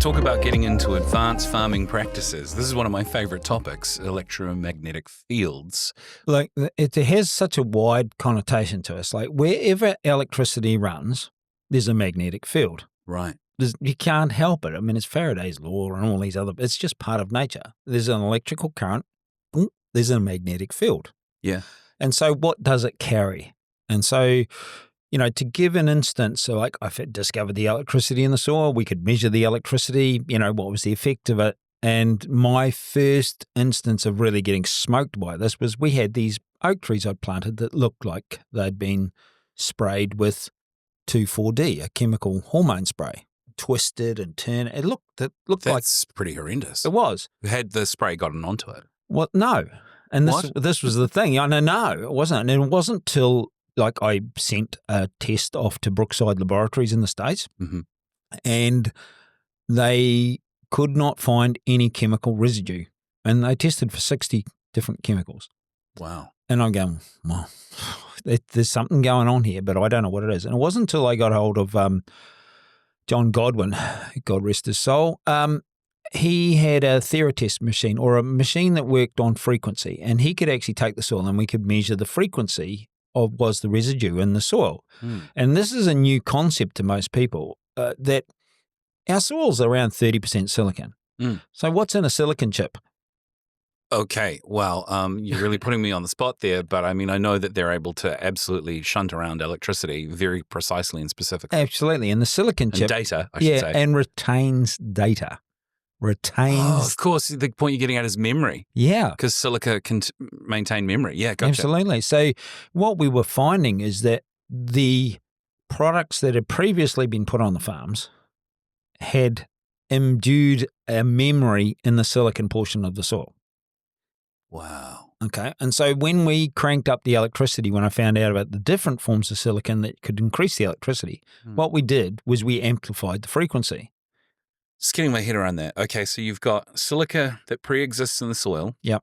Talk about getting into advanced farming practices. This is one of my favorite topics, electromagnetic fields. Like, it has such a wide connotation to us. Like, wherever electricity runs, there's a magnetic field. Right. You can't help it. I mean, it's Faraday's law and all these other, it's just part of nature. There's an electrical current, boom, there's a magnetic field. Yeah. And so what does it carry? And so, to give an instance, so like I've discovered the electricity in the soil, we could measure the electricity, what was the effect of it. And my first instance of really getting smoked by this was we had these oak trees I'd planted that looked like they'd been sprayed with 2,4-D, a chemical hormone spray. Twisted and turned. It looked like... That's pretty horrendous. It was. Had the spray gotten onto it? Well, no. And What? this was the thing. No, it wasn't. And it wasn't till I sent a test off to Brookside Laboratories in the States, and they could not find any chemical residue. And they tested for 60 different chemicals. Wow. And I'm going, well, there's something going on here, but I don't know what it is. And it wasn't until I got hold of John Godwin, God rest his soul. He had a Theratest machine, or a machine that worked on frequency, and he could actually take the soil and we could measure the frequency of was the residue in the soil. And this is a new concept to most people, that our soil's around 30% silicon. So what's in a silicon chip? Okay, well, you're really putting me on the spot there, but I mean, I know that they're able to absolutely shunt around electricity very precisely and specifically. Absolutely, and the silicon chip... data, I should say. and retains data. Oh, of course, the point you're getting at is memory. Yeah. Because silica can maintain memory. Yeah, gotcha. Absolutely. So what we were finding is that the products that had previously been put on the farms had imbued a memory in the silicon portion of the soil. Wow. Okay. And so when we cranked up the electricity, when I found out about the different forms of silicon that could increase the electricity, what we did was we amplified the frequency. Just getting my head around that. Okay, so you've got silica that pre-exists in the soil. Yep.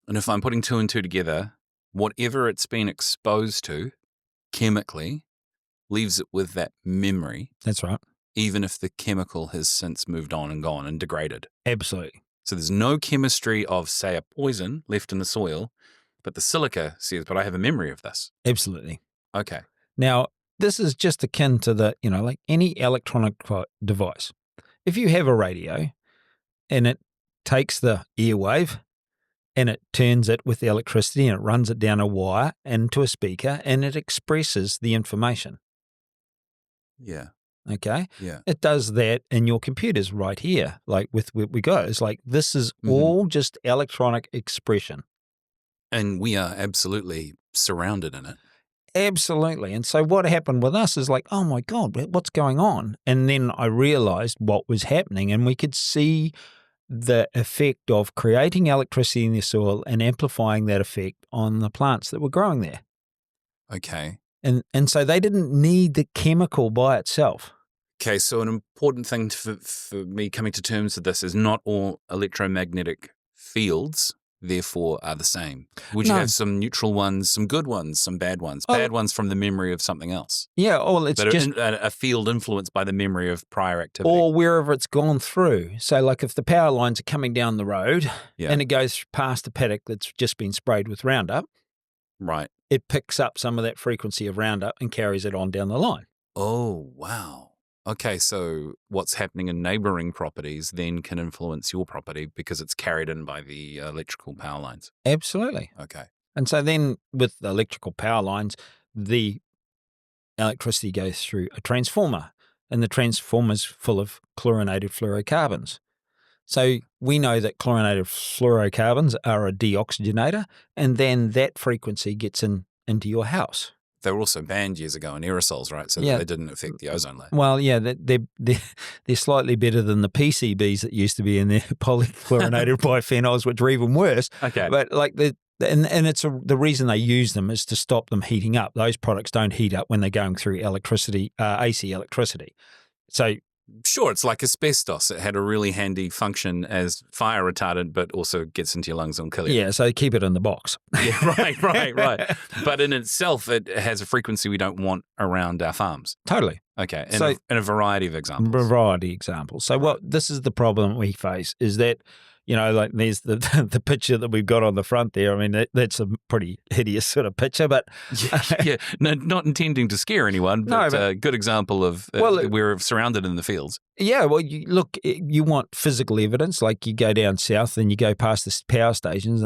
And if I'm putting two and two together, whatever it's been exposed to chemically leaves it with that memory. That's right. Even if the chemical has since moved on and gone and degraded. Absolutely. So there's no chemistry of, say, a poison left in the soil, but the silica says, but I have a memory of this. Absolutely. Okay. Now, this is just akin to the, like any electronic device. If you have a radio and it takes the airwave and it turns it with electricity and it runs it down a wire into a speaker and it expresses the information. Yeah. Okay? Yeah. It does that in your computers right here, like with where we go. It's like this is all just electronic expression. And we are absolutely surrounded in it. Absolutely. And so what happened with us is like, oh my God, what's going on? And then I realized what was happening, and we could see the effect of creating electricity in the soil and amplifying that effect on the plants that were growing there. Okay. And so they didn't need the chemical by itself. Okay, so an important thing for me coming to terms with this is not all electromagnetic fields therefore are the same. Would you have some neutral ones, some good ones, some bad ones? Bad ones from the memory of something else. Yeah, or it's but just a field influenced by the memory of prior activity. Or wherever it's gone through. So like if the power lines are coming down the road and it goes past a paddock that's just been sprayed with Roundup, right, it picks up some of that frequency of Roundup and carries it on down the line. Oh, wow. Okay, so what's happening in neighbouring properties then can influence your property because it's carried in by the electrical power lines. Absolutely. Okay. And so then with the electrical power lines, the electricity goes through a transformer, and the transformer's full of chlorinated fluorocarbons. So we know that chlorinated fluorocarbons are a deoxygenator, and then that frequency gets into your house. They were also banned years ago in aerosols, right? So that they didn't affect the ozone layer. Well, yeah, they're slightly better than the PCBs that used to be in there, polychlorinated biphenyls, which are even worse. Okay. But like and it's the reason they use them is to stop them heating up. Those products don't heat up when they're going through electricity, AC electricity. So Sure, it's like asbestos. It had a really handy function as fire retardant, but also gets into your lungs and kill you. Yeah, so keep it in the box. Yeah, right. But in itself, it has a frequency we don't want around our farms. Totally. Okay, and a variety of examples. Variety examples. So this is the problem we face is that, like there's the picture that we've got on the front there. I mean, that's a pretty hideous sort of picture, but yeah. No, not intending to scare anyone, but a good example of we're surrounded in the fields. Yeah, well, you want physical evidence. Like you go down south and you go past the power stations.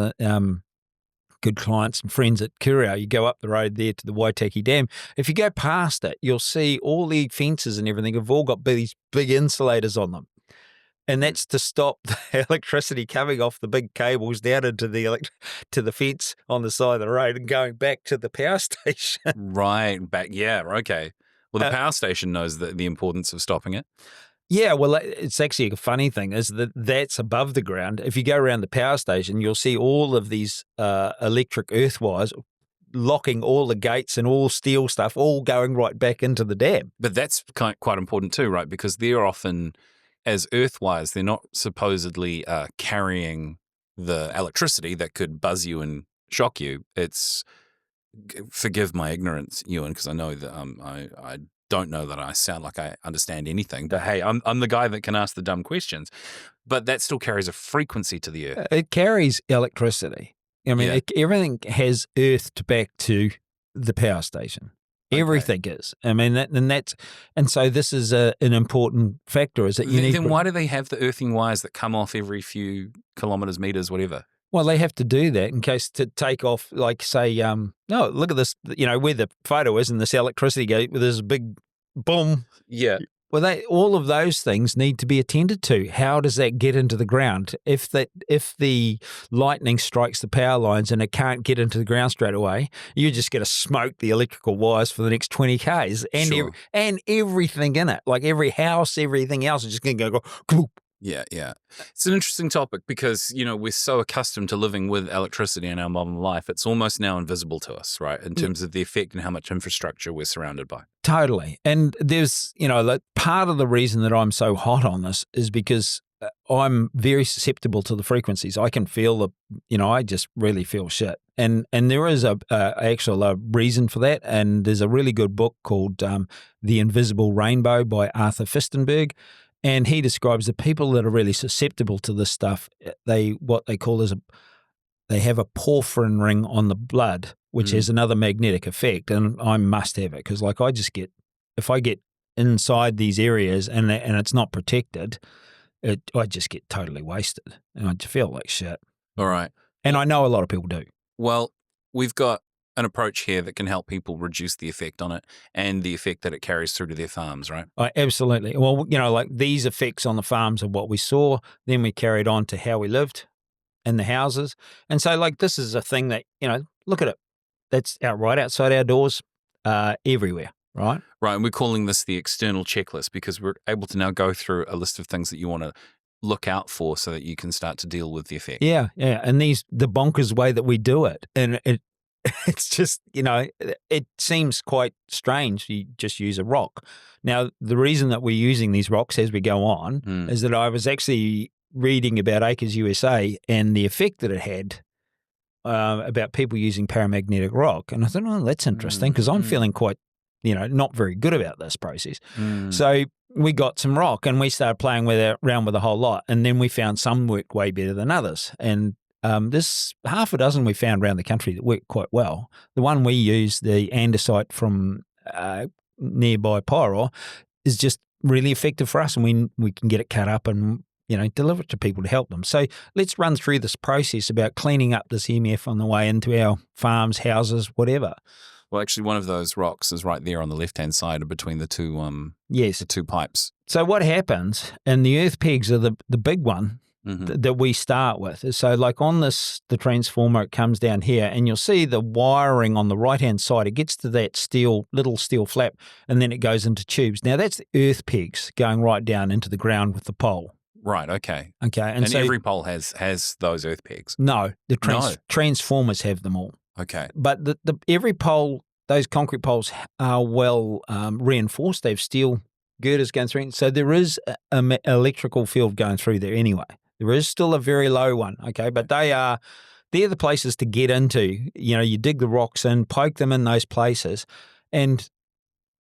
Good clients and friends at Curio, you go up the road there to the Waitaki Dam. If you go past it, you'll see all the fences and everything have all got these big insulators on them. And that's to stop the electricity coming off the big cables down into to the fence on the side of the road and going back to the power station. Right, back. Yeah, okay. Well, the power station knows the importance of stopping it. Yeah, well, it's actually a funny thing is that's above the ground. If you go around the power station, you'll see all of these electric earth wires locking all the gates and all steel stuff, all going right back into the dam. But that's quite important too, right? Because they're often, as earth wires, they're not supposedly carrying the electricity that could buzz you and shock you. It's, forgive my ignorance, Ewan, because I know that I don't know that I sound like I understand anything, but hey, I'm the guy that can ask the dumb questions. But that still carries a frequency to the earth. It carries electricity. I mean, everything has earthed back to the power station. Okay. Everything is. I mean, and so this is an important factor. Is that you need? Then why do they have the earthing wires that come off every few kilometers, meters, whatever? Well, they have to do that in case to take off, like say, no, look at this, where the photo is and this electricity goes with this big boom. Yeah. Well, all of those things need to be attended to. How does that get into the ground? If the lightning strikes the power lines and it can't get into the ground straight away, you're just going to smoke the electrical wires for the next 20 k's and and everything in it, like every house, everything else is just going to go. Kaboom. Yeah. It's an interesting topic because, we're so accustomed to living with electricity in our modern life. It's almost now invisible to us, right, in terms of the effect and how much infrastructure we're surrounded by. Totally. And there's, part of the reason that I'm so hot on this is because I'm very susceptible to the frequencies. I can feel I just really feel shit. And there is a actual reason for that. And there's a really good book called The Invisible Rainbow by Arthur Fistenberg. And he describes the people that are really susceptible to this stuff. What they call they have a porphyrin ring on the blood, which has another magnetic effect. And I must have it because, like, if I get inside these areas and it's not protected, I just get totally wasted and I feel like shit. All right. And I know a lot of people do. Well, we've got an approach here that can help people reduce the effect on it and the effect that it carries through to their farms, right? Absolutely. Well, like these effects on the farms are what we saw. Then we carried on to how we lived in the houses. And so, like, this is a thing that, look at it. That's right outside our doors, everywhere, right? Right. And we're calling this the external checklist because we're able to now go through a list of things that you want to look out for so that you can start to deal with the effect. Yeah. And the bonkers way that we do it. And it's just, it seems quite strange. You just use a rock. Now, the reason that we're using these rocks as we go on is that I was actually reading about Acres USA and the effect that it had about people using paramagnetic rock. And I thought, oh, that's interesting because I'm feeling quite, not very good about this process. So we got some rock and we started playing around with a whole lot. And then we found some worked way better than others. And there's half a dozen we found around the country that work quite well. The one we use, the andesite from nearby Pyro, is just really effective for us, and we can get it cut up and deliver it to people to help them. So let's run through this process about cleaning up this EMF on the way into our farms, houses, whatever. Well, actually, one of those rocks is right there on the left-hand side between the two the two pipes. So what happens, and the earth pegs are the big one, that we start with. So like on the transformer, it comes down here and you'll see the wiring on the right-hand side. It gets to that little steel flap and then it goes into tubes. Now that's the earth pegs going right down into the ground with the pole. Right, okay. Okay. And so every pole has those earth pegs? No, the transformers have them all. Okay. But every pole, those concrete poles are well reinforced. They have steel girders going through. So there is an electrical field going through there anyway. There is still a very low one, okay, but they're the places to get into. You dig the rocks in, poke them in those places, and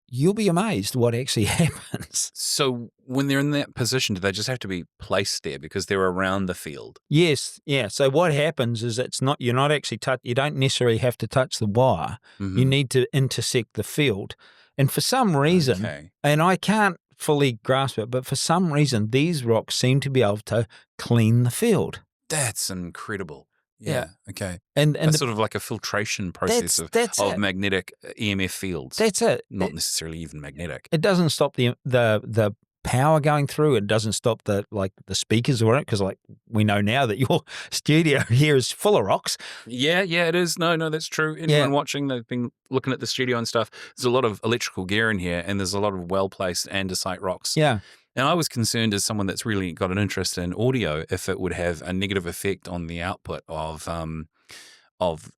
you'll be amazed what actually happens. So when they're in that position, do they just have to be placed there because they're around the field? Yes, yeah. So what happens is you're not actually you don't necessarily have to touch the wire. Mm-hmm. You need to intersect the field. And for some reason, and I can't fully grasp it, but for some reason, these rocks seem to be able to clean the field. That's incredible. Yeah. Okay. And it's sort of like a filtration process of magnetic EMF fields. That's it. Not necessarily even magnetic. It doesn't stop the power going through. It doesn't stop the speakers or it, because we know now that your studio here is full of rocks. Yeah, it is. No, that's true. Anyone watching, they've been looking at the studio and stuff. There's a lot of electrical gear in here, and there's a lot of well-placed andesite rocks. Yeah. And I was concerned, as someone that's really got an interest in audio, if it would have a negative effect on the output of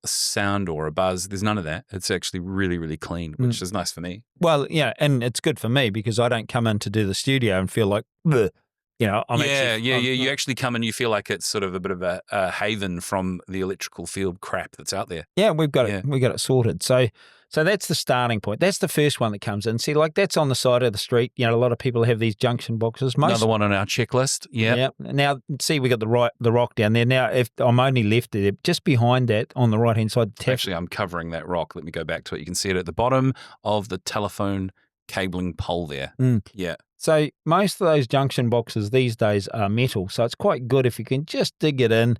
sound or a buzz. There's none of that. It's actually really, really clean, which is nice for me. Well, yeah, and it's good for me because I don't come in to do the studio and feel like, bleh. You actually come and you feel like it's sort of a bit of a haven from the electrical field crap that's out there. Yeah, we've got it sorted. So that's the starting point. That's the first one that comes in. See, that's on the side of the street. A lot of people have these junction boxes. Another one on our checklist. Yeah. Now, see, we got the rock down there. Now, if I'm only left there, just behind that on the right-hand side. Actually, I'm covering that rock. Let me go back to it. You can see it at the bottom of the telephone cabling pole there. Yeah. So most of those junction boxes these days are metal. So it's quite good if you can just dig it in.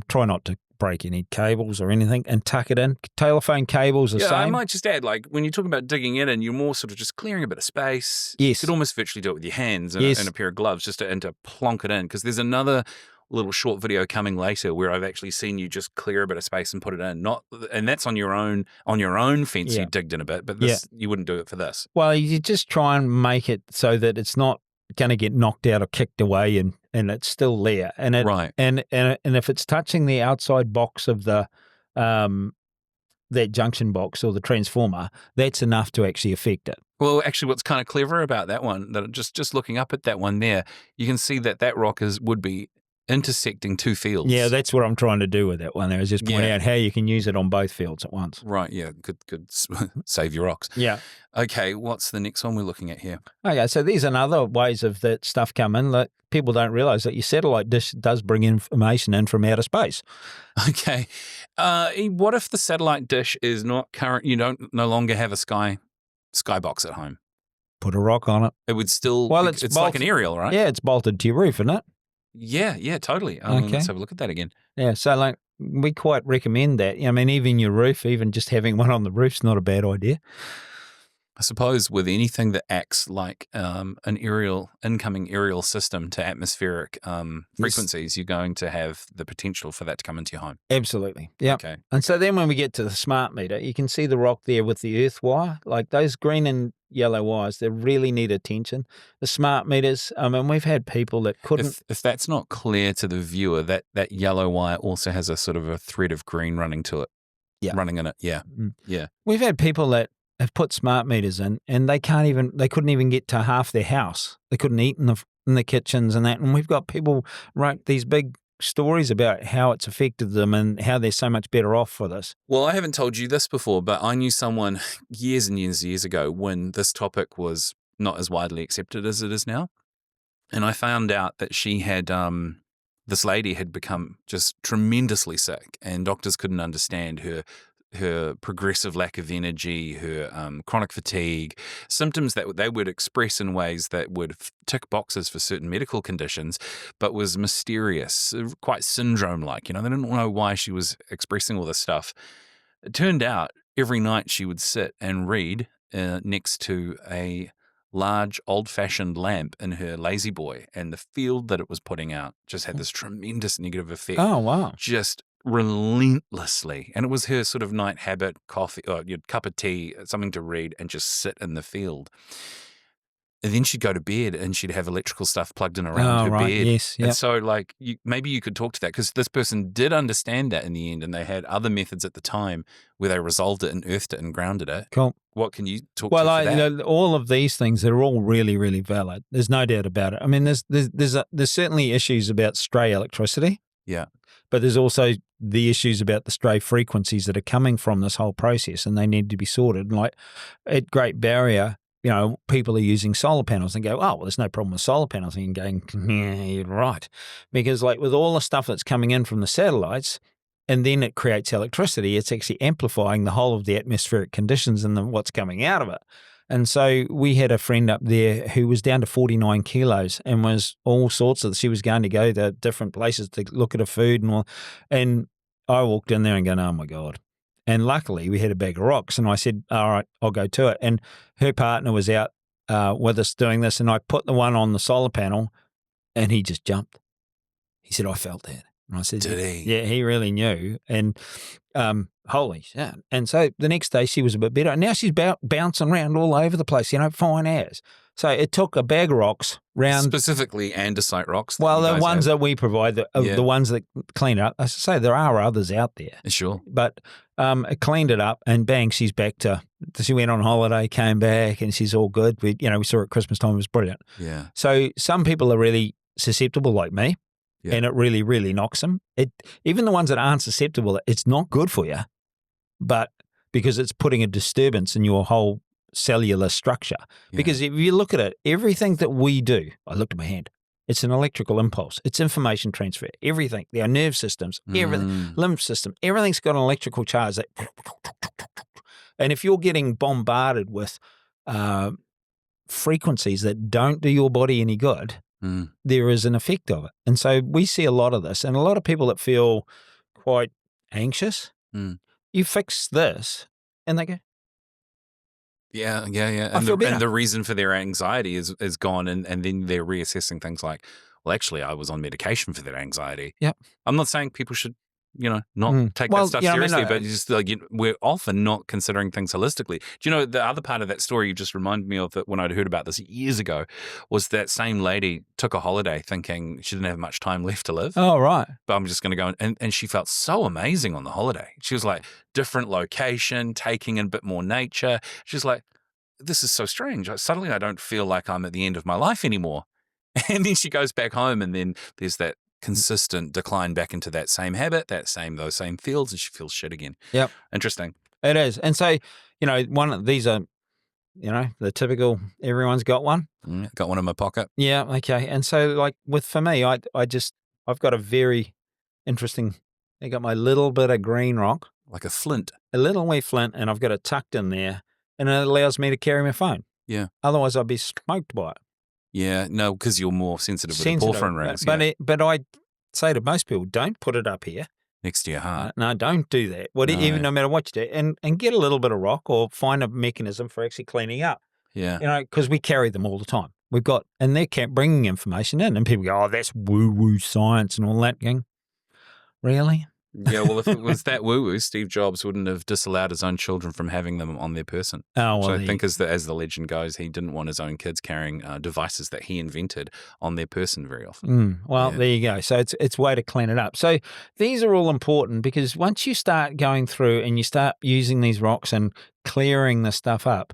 Try not to break any cables or anything and tuck it in. Telephone cables are the same. I might just add, when you're talking about digging it in, you're more sort of just clearing a bit of space. Yes. You could almost virtually do it with your hands and a pair of gloves just to plonk it in, because there's another little short video coming later where I've actually seen you just clear a bit of space and put it in. And that's on your own fence. You digged in a bit, but you wouldn't do it for this. Well, you just try and make it so that it's not going to get knocked out or kicked away, and it's still there. And if it's touching the outside box of the that junction box or the transformer, that's enough to actually affect it. Well, actually, what's kind of clever about that one, that just looking up at that one there, you can see that rock would be intersecting two fields. Yeah, that's what I'm trying to do with that one there, is just point out how you can use it on both fields at once. Right, yeah, good. Save your rocks. Yeah. Okay, what's the next one we're looking at here? Okay, so these are other ways of that stuff come in. Like, people don't realise that your satellite dish does bring information in from outer space. Okay. What if the satellite dish is not current, you no longer have a skybox at home? Put a rock on it. It would still, it's like an aerial, right? Yeah, it's bolted to your roof, isn't it? Yeah, totally. Okay. Let's have a look at that again. Yeah, so we quite recommend that. I mean, even your roof, even just having one on the roof's not a bad idea. I suppose with anything that acts like an incoming aerial system to atmospheric frequencies, you're going to have the potential for that to come into your home. Absolutely. Yeah. Okay. And so then when we get to the smart meter, you can see the rock there with the earth wire. Like those green and yellow wires, they really need attention. The smart meters, we've had people that couldn't. If that's not clear to the viewer, that yellow wire also has a sort of a thread of green running to it. Yeah. Running in it. Yeah. Yeah. We've had people that have put smart meters in, and they couldn't even get to half their house. They couldn't eat in the kitchens and that. And we've got people write these big stories about how it's affected them and how they're so much better off for this. Well, I haven't told you this before, but I knew someone years and years ago when this topic was not as widely accepted as it is now. And I found out that she had, this lady had become just tremendously sick, and doctors couldn't understand her progressive lack of energy, her chronic fatigue, symptoms that they would express in ways that would tick boxes for certain medical conditions, but was mysterious, quite syndrome-like. They didn't know why she was expressing all this stuff. It turned out every night she would sit and read next to a large old-fashioned lamp in her lazy boy, and the field that it was putting out just had this tremendous negative effect. Oh, wow. Just relentlessly. And it was her sort of night habit, coffee or cup of tea, something to read, and just sit in the field. And then she'd go to bed and she'd have electrical stuff plugged in around her right. bed. Yes. Yep. And so, like, maybe you could talk to that, because this person did understand that in the end, and they had other methods at the time where they resolved it and earthed it and grounded it. Cool. What can you talk to for that? All of these things, they're all really, really valid. There's no doubt about it. I mean, there's certainly issues about stray electricity. Yeah. But there's also the issues about the stray frequencies that are coming from this whole process, and they need to be sorted. And like at Great Barrier, people are using solar panels and go, oh, well, there's no problem with solar panels. And you're going, yeah, you're right. Because like with all the stuff that's coming in from the satellites, and then it creates electricity, it's actually amplifying the whole of the atmospheric conditions and what's coming out of it. And so we had a friend up there who was down to 49 kilos and was all sorts of, she was going to go to different places to look at her food and all. And I walked in there and going, oh my God. And luckily we had a bag of rocks and I said, all right, I'll go to it. And her partner was out with us doing this, and I put the one on the solar panel and he just jumped. He said, I felt that. And I said, Did he? Yeah, he really knew. And holy shit. And so the next day she was a bit better. And now she's bouncing around all over the place, fine as. So it took a bag of rocks round. Specifically andesite rocks. Well, the ones that we provide, the ones that clean it up. As I say, there are others out there. Sure. But it cleaned it up and bang, she's back to, she went on holiday, came back and she's all good. We saw her at Christmas time. It was brilliant. Yeah. So some people are really susceptible like me. Yeah. And it really, really knocks them. Even the ones that aren't susceptible, it's not good for you, but because it's putting a disturbance in your whole cellular structure. Yeah. Because if you look at it, everything that we do, I looked at my hand, it's an electrical impulse. It's information transfer. Everything, our nerve systems, everything, lymph system, everything's got an electrical charge. And if you're getting bombarded with frequencies that don't do your body any good, there is an effect of it. And so we see a lot of this, and a lot of people that feel quite anxious, you fix this and they go, yeah. And the reason for their anxiety is gone, and then they're reassessing things like, well, actually, I was on medication for that anxiety. Yep. I'm not saying people should not take that stuff seriously, but just like we're often not considering things holistically. Do you know the other part of that story you just reminded me of, that when I'd heard about this years ago, was that same lady took a holiday thinking she didn't have much time left to live. Oh, right. But I'm just going to go and she felt so amazing on the holiday. She was like, different location, taking in a bit more nature. She's like, this is so strange. Suddenly I don't feel like I'm at the end of my life anymore. And then she goes back home, and then there's that consistent decline back into that same habit, those same fields, and she feels shit again. Yep. Interesting. It is. And so, one of these are, the typical, everyone's got one. Got one in my pocket. Yeah. Okay. And so like for me, I've got a very interesting, I got my little bit of green rock. Like a flint. A little wee flint, and I've got it tucked in there, and it allows me to carry my phone. Yeah. Otherwise I'd be smoked by it. Yeah, no, because you're more sensitive with the porphyrin rings. But I say to most people, don't put it up here. Next to your heart. No, don't do that. Even no matter what you do. And get a little bit of rock, or find a mechanism for actually cleaning up. Yeah. Because we carry them all the time. And they're bringing information in, and people go, oh, that's woo-woo science and all that. Going, really? Yeah, well, if it was that woo-woo, Steve Jobs wouldn't have disallowed his own children from having them on their person. Oh, well, so I think as the legend goes, he didn't want his own kids carrying devices that he invented on their person very often. There you go. So it's a way to clean it up. So these are all important, because once you start going through and you start using these rocks and clearing the stuff up,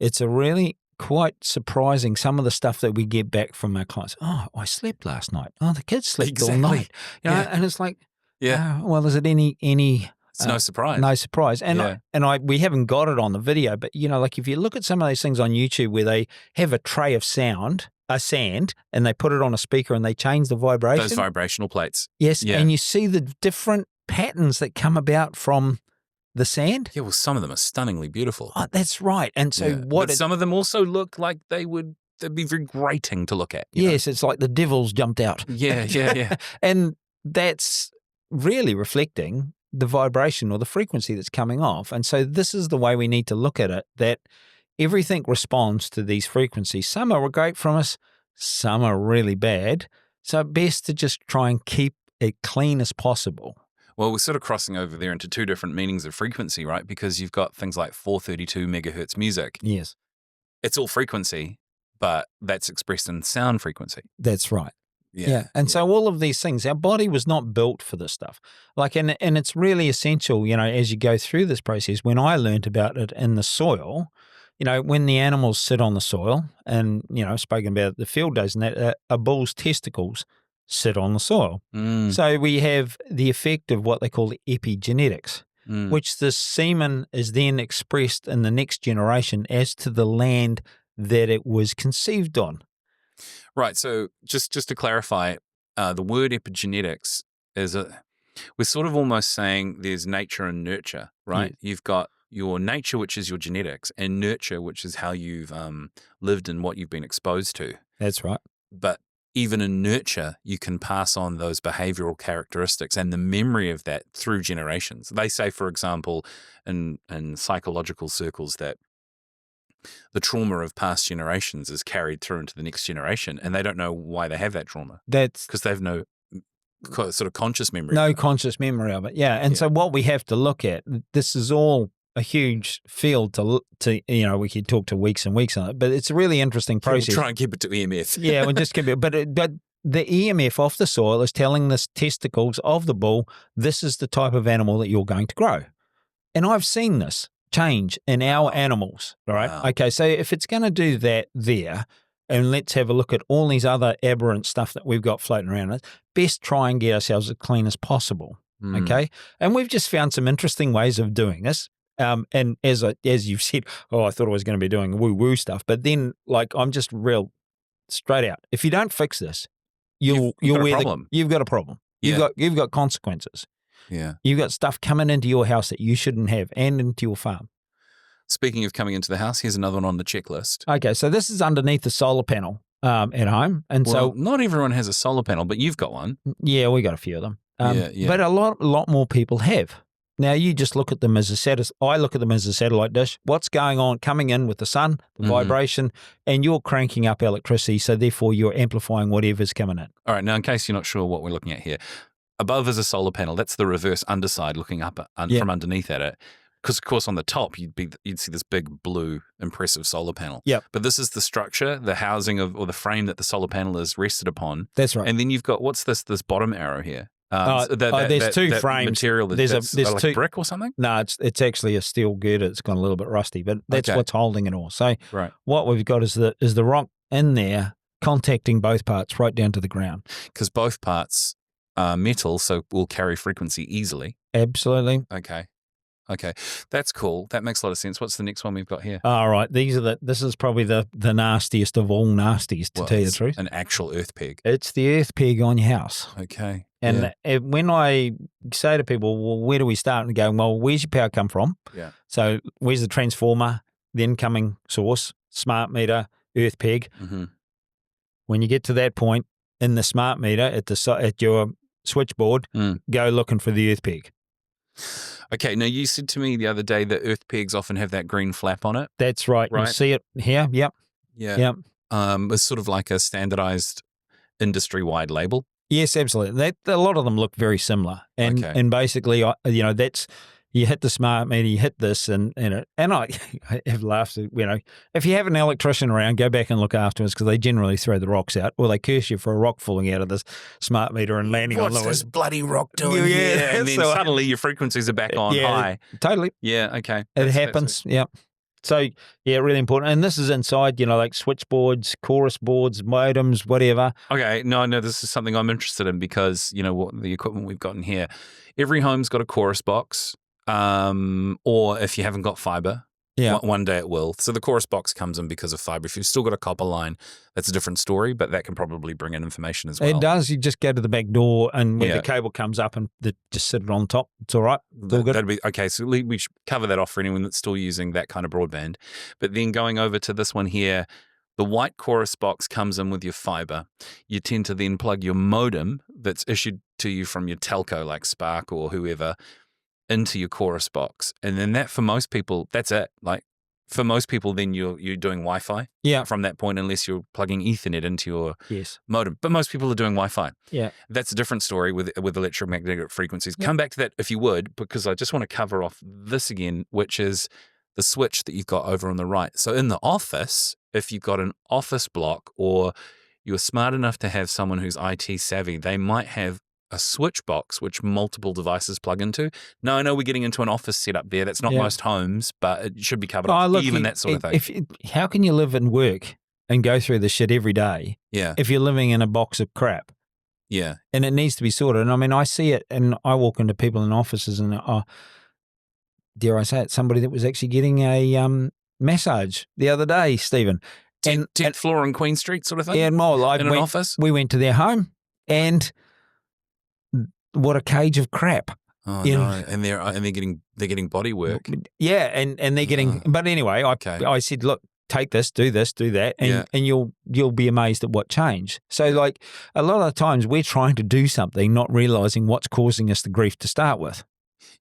it's a really quite surprising, some of the stuff that we get back from our clients. Oh, I slept last night. Oh, the kids slept all night. And it's like, yeah. Well, is it any? It's no surprise. No surprise. And we haven't got it on the video, but like if you look at some of those things on YouTube where they have a tray of sand, and they put it on a speaker and they change the vibration. Those vibrational plates. Yes. Yeah. And you see the different patterns that come about from the sand. Yeah. Well, some of them are stunningly beautiful. Oh, that's right. And so some of them also look like they'd be very grating to look at. Yes. It's like the devil's jumped out. Yeah. And that's really reflecting the vibration or the frequency that's coming off. And so this is the way we need to look at it, that everything responds to these frequencies. Some are great from us, some are really bad. So best to just try and keep it clean as possible. Well, we're sort of crossing over there into two different meanings of frequency, right? Because you've got things like 432 megahertz music. Yes. It's all frequency, but that's expressed in sound frequency. That's right. Yeah. And so all of these things, our body was not built for this stuff. Like, and it's really essential, as you go through this process. When I learned about it in the soil, when the animals sit on the soil, and, I've spoken about the field days and that, a bull's testicles sit on the soil. So we have the effect of what they call epigenetics, which the semen is then expressed in the next generation as to the land that it was conceived on. Right. So just to clarify, the word epigenetics we're sort of almost saying there's nature and nurture, right? Yeah. You've got your nature, which is your genetics, and nurture, which is how you've lived and what you've been exposed to. That's right. But even in nurture, you can pass on those behavioral characteristics and the memory of that through generations. They say, for example, in psychological circles that the trauma of past generations is carried through into the next generation, and they don't know why they have that trauma. That's because they have no sort of conscious memory. No conscious memory of it, yeah. And so what we have to look at, this is all a huge field to we could talk to weeks and weeks on it, but it's a really interesting process. We'll try and keep it to EMF. Yeah, we'll just keep it. But the EMF off the soil is telling the testicles of the bull, this is the type of animal that you're going to grow. And I've seen this change in our animals, right? Wow. Okay, so if it's going to do that there, and let's have a look at all these other aberrant stuff that we've got floating around, best try and get ourselves as clean as possible, okay? And we've just found some interesting ways of doing this. And as you've said, I thought I was going to be doing woo-woo stuff, but then, I'm just real straight out. If you don't fix this, you've got a problem. Yeah. You've got consequences. Yeah. You've got stuff coming into your house that you shouldn't have, and into your farm. Speaking of coming into the house, here's another one on the checklist. Okay, so this is underneath the solar panel at home. And so not everyone has a solar panel, but you've got one. Yeah, we got a few of them. But a lot more people have. Now, you just look at them as I look at them as a satellite dish. What's going on, coming in with the sun, the vibration, and you're cranking up electricity, so therefore you're amplifying whatever's coming in. All right, now in case you're not sure what we're looking at here, above is a solar panel. That's the reverse underside looking up from underneath at it. Because, of course, on the top, you'd see this big blue impressive solar panel. Yep. But this is the structure, the housing or the frame that the solar panel is rested upon. That's right. And then you've got, what's this bottom arrow here? There's two frames. Material there's like two, brick or something? No, it's actually a steel girder. It's gone a little bit rusty, but that's what's holding it all. So what we've got is the rock in there contacting both parts right down to the ground. Because both parts are metal, so will carry frequency easily. Absolutely. Okay, that's cool. That makes a lot of sense. What's the next one we've got here? All right, this is probably the nastiest of all nasties, to tell you the truth. An actual earth peg. It's the earth peg on your house. Okay. And when I say to people, well, where do we start? And go, well, where's your power come from? Yeah. So where's the transformer, the incoming source, smart meter, earth peg? Mm-hmm. When you get to that point in the smart meter at your switchboard, go looking for the earth peg. Okay, now you said to me the other day that earth pegs often have that green flap on it. That's right. You see it here? Yep. Yeah. Yep. It's sort of like a standardized industry-wide label. Yes, absolutely. A lot of them look very similar, and basically, that's you hit the smart meter, you hit this, and I have laughed. If you have an electrician around, go back and look afterwards because they generally throw the rocks out, or they curse you for a rock falling out of this smart meter and landing on the. What's this bloody rock doing here? And then suddenly your frequencies are back on high. Totally. Yeah. Okay. It happens. Yeah. So, really important. And this is inside, like switchboards, chorus boards, modems, whatever. Okay. No, this is something I'm interested in because, what the equipment we've got in here. Every home's got a chorus box, or if you haven't got fiber, one day it will. So the chorus box comes in because of fiber. If you've still got a copper line, that's a different story, but that can probably bring in information as well. It does. You just go to the back door and when the cable comes up and just sit it on top. It's all right. It's all good. That'd be okay. So we should cover that off for anyone that's still using that kind of broadband. But then going over to this one here, the white chorus box comes in with your fiber. You tend to then plug your modem that's issued to you from your telco like Spark or whoever into your chorus box. And then that for most people, that's it. Like for most people, then you're doing Wi-Fi from that point unless you're plugging Ethernet into your modem. But most people are doing Wi-Fi. Yeah. That's a different story with electromagnetic frequencies. Come back to that if you would, because I just want to cover off this again, which is the switch that you've got over on the right. So in the office, if you've got an office block or you're smart enough to have someone who's IT savvy, they might have a switch box which multiple devices plug into. Now, I know we're getting into an office setup there. That's not most homes, but it should be covered off, look, even that sort of thing. How can you live and work and go through this shit every day if you're living in a box of crap? Yeah. And it needs to be sorted. And I mean, I see it and I walk into people in offices and, dare I say it, somebody that was actually getting a massage the other day, Stephen. 10th floor on Queen Street sort of thing? Yeah, and in an office? We went to their home and what a cage of crap. Oh, no. And they're getting body work. Yeah, and they're getting, but anyway, I said, look, take this, do that, and you'll be amazed at what changed. So like a lot of the times we're trying to do something, not realizing what's causing us the grief to start with.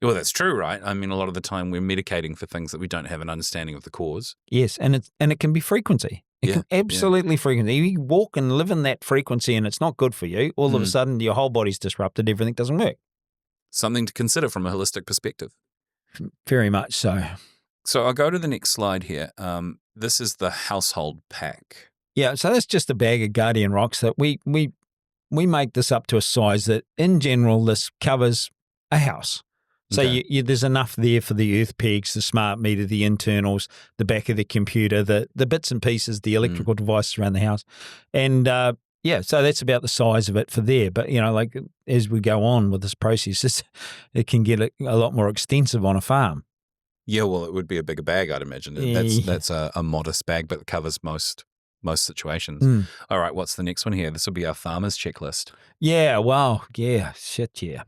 Well, that's true, right? I mean, a lot of the time we're medicating for things that we don't have an understanding of the cause. Yes, and it can be frequency. It can absolutely frequency. You walk and live in that frequency and it's not good for you. All of a sudden your whole body's disrupted, everything doesn't work. Something to consider from a holistic perspective. Very much so. So I'll go to the next slide here. This is the household pack. Yeah, so that's just a bag of Guardian rocks that we make this up to a size that in general this covers a house. So there's enough there for the earth pegs, the smart meter, the internals, the back of the computer, the bits and pieces, the electrical devices around the house. And so that's about the size of it for there. But, like as we go on with this process, it can get a lot more extensive on a farm. Yeah, well, it would be a bigger bag, I'd imagine. That's a modest bag, but it covers most situations. All right, what's the next one here? This will be our farmer's checklist. Yeah, well, yeah, shit, yeah.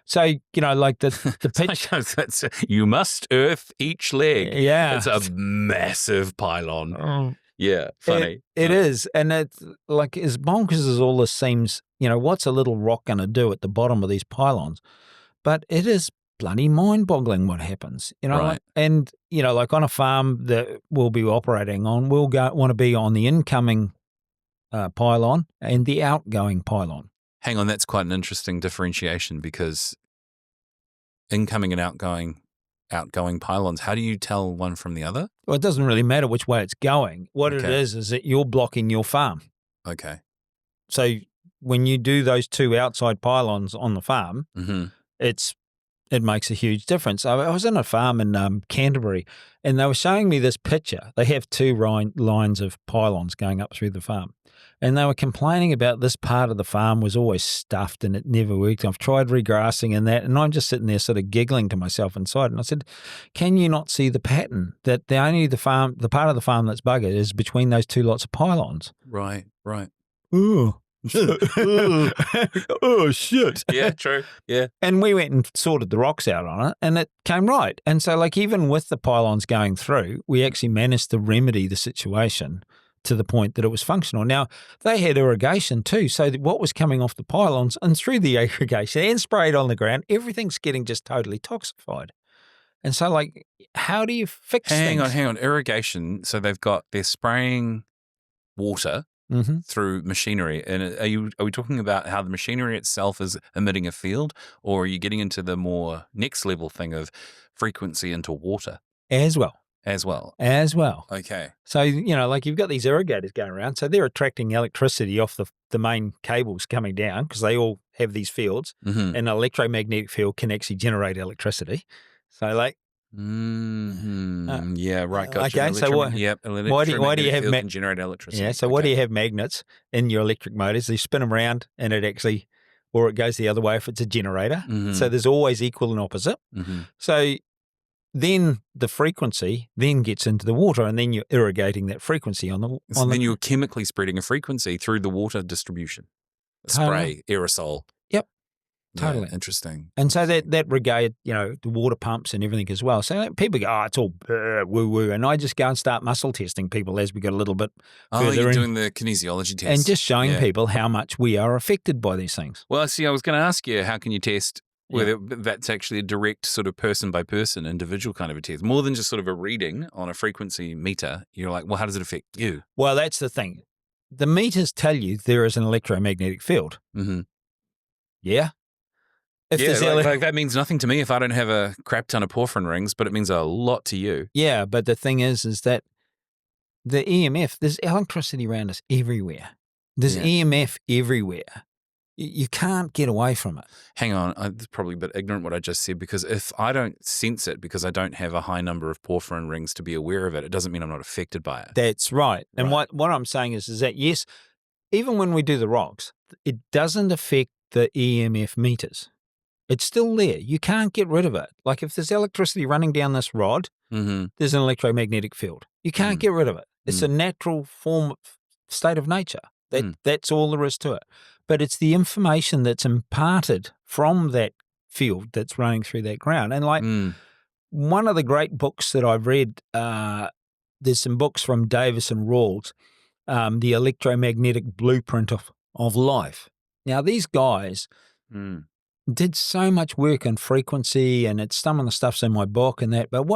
So, like the pitch. You must earth each leg. Yeah. It's a massive pylon. Yeah, funny. It is. And it's like as bonkers as all this seems, what's a little rock going to do at the bottom of these pylons? But it is bloody mind-boggling what happens, Right. And, like on a farm that we'll be operating on, we'll want to be on the incoming pylon and the outgoing pylon. Hang on, that's quite an interesting differentiation because incoming and outgoing pylons, how do you tell one from the other? Well, it doesn't really matter which way it's going. What it is that you're blocking your farm. Okay. So when you do those two outside pylons on the farm, it makes a huge difference. I was in a farm in Canterbury and they were showing me this picture. They have two lines of pylons going up through the farm. And they were complaining about this part of the farm was always stuffed and it never worked. I've tried regrassing and that, and I'm just sitting there sort of giggling to myself inside. And I said, can you not see the pattern that the part of the farm that's buggered is between those two lots of pylons? Right. Ooh. Oh, shit. Yeah, true. Yeah. And we went and sorted the rocks out on it and it came right. And so like even with the pylons going through, we actually managed to remedy the situation to the point that it was functional. Now, they had irrigation too, so that what was coming off the pylons and through the irrigation and sprayed on the ground, everything's getting just totally toxified. And so, like, how do you fix things? Hang on. Irrigation, so they're spraying water through machinery. And are we talking about how the machinery itself is emitting a field, or are you getting into the more next level thing of frequency into water? As well. Okay. So, like you've got these irrigators going around, so they're attracting electricity off the main cables coming down because they all have these fields and an electromagnetic field can actually generate electricity. So like... yeah, right. Gotcha. Okay, so why do you have can generate electricity? Yeah, so why do you have magnets in your electric motors? They spin them around and it goes the other way if it's a generator. So there's always equal and opposite. So then the frequency then gets into the water and then you're irrigating that frequency then you're chemically spreading a frequency through the water distribution. Spray, aerosol. Yep. Totally. Yeah, interesting. And so that regard, the water pumps and everything as well. So people go, it's all woo-woo. And I just go and start muscle testing people as we got a little bit further. You're doing the kinesiology test. And just showing people how much we are affected by these things. Well, see, I was going to ask you, how can you test whether that's actually a direct sort of person-by-person, individual kind of a test, more than just sort of a reading on a frequency meter? You're like, well, how does it affect you? Well, that's the thing. The meters tell you there is an electromagnetic field. Yeah. If Yeah, there's like that means nothing to me if I don't have a crap ton of porphyrin rings, but it means a lot to you. Yeah, but the thing is that the EMF, there's electricity around us everywhere. There's EMF everywhere. You can't get away from it. Hang on, it's probably a bit ignorant what I just said, because if I don't sense it because I don't have a high number of porphyrin rings to be aware of it, it doesn't mean I'm not affected by it. That's right. And what I'm saying is that, yes, even when we do the rocks, it doesn't affect the EMF meters. It's still there. You can't get rid of it. Like if there's electricity running down this rod, there's an electromagnetic field. You can't get rid of it. It's a natural state of nature. That's all there is to it. But it's the information that's imparted from that field that's running through that ground. And like one of the great books that I've read, there's some books from Davis and Rawls, The Electromagnetic Blueprint of Life. Now, these guys did so much work on frequency, and it's some of the stuff's in my book and that. But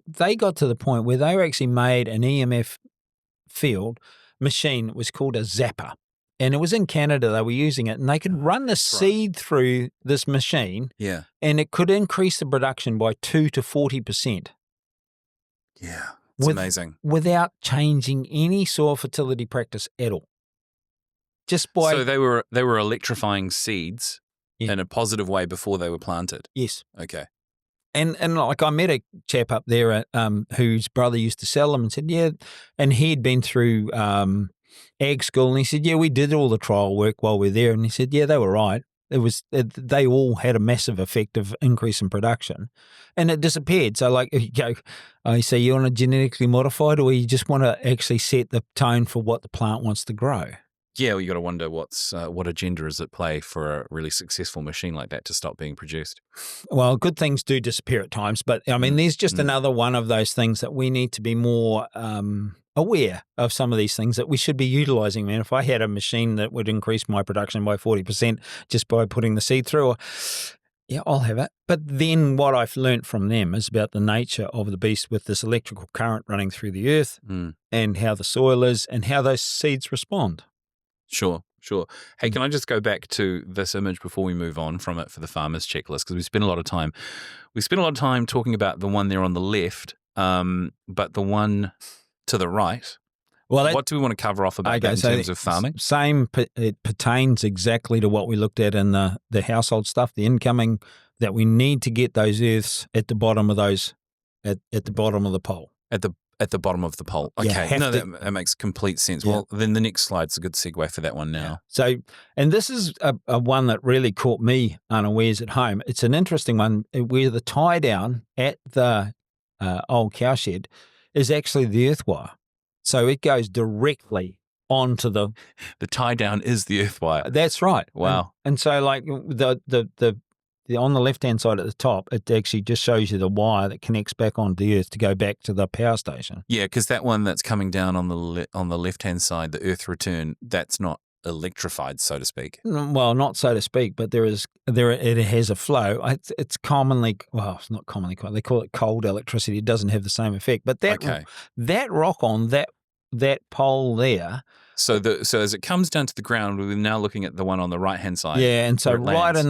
they got to the point where they were actually made an EMF field machine. It was called a zapper. And it was in Canada, they were using it, and they could run the seed through this machine, and it could increase the production by 2 to 40%. Yeah, it's amazing. Without changing any soil fertility practice at all. Just by So they were electrifying seeds in a positive way before they were planted. Yes. Okay. And like I met a chap up there whose brother used to sell them and said, and he'd been through ag school, and he said, we did all the trial work while we were there, and he said, they were right. They all had a massive effect of increase in production, and it disappeared. So like you go, so you want to genetically modified, or you just want to actually set the tone for what the plant wants to grow? Yeah, well, you got to wonder what agenda is at play for a really successful machine like that to stop being produced. Well, good things do disappear at times, but I mean, there's just another one of those things that we need to be more aware of some of these things that we should be utilizing. Man, if I had a machine that would increase my production by 40% just by putting the seed through, I'll have it. But then what I've learnt from them is about the nature of the beast with this electrical current running through the earth and how the soil is and how those seeds respond. Sure. Hey, can I just go back to this image before we move on from it for the farmer's checklist? Because we spent a lot of time talking about the one there on the left, but the one to the right. Well, what do we want to cover off about that in terms of farming? It pertains exactly to what we looked at in the household stuff, the incoming, that we need to get those earths at the bottom of those, at the bottom of the pole. At the bottom of the pole. Okay. That makes complete sense. Yeah. Well, then the next slide's a good segue for that one now. Yeah. So, and this is a one that really caught me unawares at home. It's an interesting one where the tie down at the old cowshed is actually the earth wire. So it goes directly onto the tie down is the earth wire. That's right. Wow. And so like the on the left-hand side at the top, it actually just shows you the wire that connects back onto the earth to go back to the power station. Yeah, because that one that's coming down on the left-hand side, the earth return, that's not electrified, so to speak. Well, not so to speak, but it has a flow. It's commonly, well, it's not commonly called, they call it cold electricity. It doesn't have the same effect. But that rock on that pole there. So as it comes down to the ground, we're now looking at the one on the right-hand side. Yeah, and so right in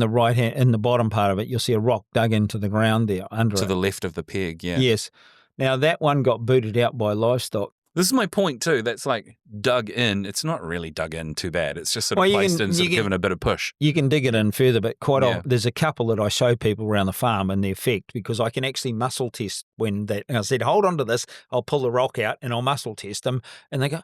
the bottom part of it, you'll see a rock dug into the ground there under it. To the left of the peg, yeah. Yes. Now that one got booted out by livestock. This is my point too. That's like dug in. It's not really dug in too bad. It's just sort of placed in, sort of given a bit of push. You can dig it in further, but there's a couple that I show people around the farm and the effect, because I can actually muscle test when that. And I said, hold on to this. I'll pull the rock out and I'll muscle test them, and they go,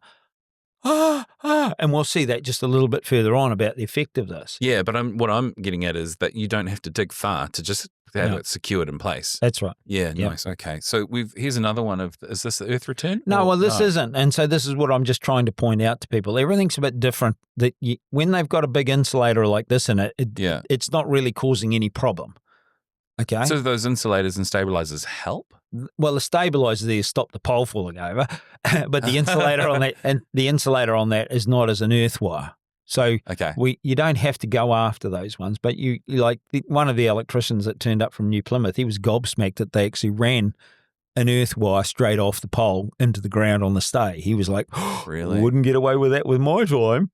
and we'll see that just a little bit further on about the effect of this. Yeah, but what I'm getting at is that you don't have to dig far to just have it secured in place. That's right. Yeah, nice. Okay, so here's another one of, is this the earth return? No, well, this isn't. And so this is what I'm just trying to point out to people. Everything's a bit different. That when they've got a big insulator like this in it, it's not really causing any problem. Okay. So those insulators and stabilizers help? Well, the stabilizer there stop the pole falling over, but the insulator on that is not as an earth wire. So you don't have to go after those ones. But one of the electricians that turned up from New Plymouth, he was gobsmacked that they actually ran an earth wire straight off the pole into the ground on the stay. He was like, Really? Wouldn't get away with that with my time.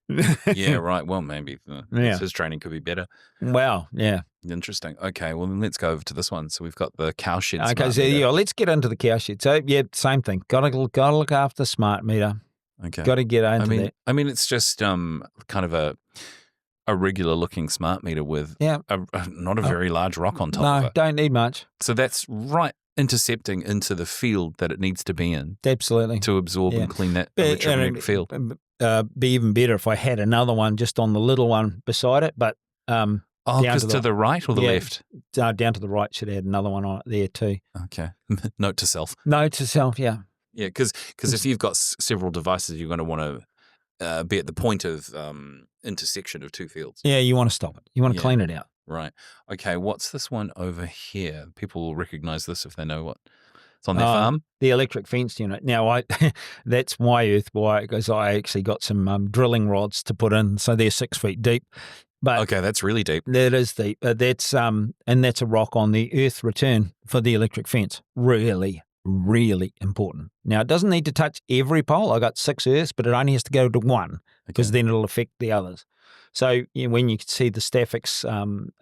Yeah, right. Well, maybe his training could be better. Wow, yeah. Interesting. Okay, well, then let's go over to this one. So we've got the cowshed Okay, smart so meter. let's get into the cowshed. So, yeah, same thing. Got to look after the smart meter. Okay. Got to get into that. I mean, it's just kind of a regular looking smart meter with not a very large rock on top of it. No, don't need much. So that's right intercepting into the field that it needs to be in. Absolutely. To absorb and clean that electromagnetic field. Be even better if I had another one just on the little one beside it, but because to the right or the left? Down to the right should add another one on it there too. Okay. Note to self. Note to self, yeah. Yeah, because if you've got several devices, you're going to want to be at the point of intersection of two fields. Yeah, you want to stop it. You want to clean it out. Right. Okay, what's this one over here? People will recognize this if they know what it's on their farm. The electric fence unit. Now, that's my earth wire because I actually got some drilling rods to put in, so they're 6 feet deep. But okay, that's really deep. That is deep. That's and that's a rock on the earth return for the electric fence. Really, really important. Now, it doesn't need to touch every pole. I got 6 earths, but it only has to go to one because then it'll affect the others. So when you can see the Staffix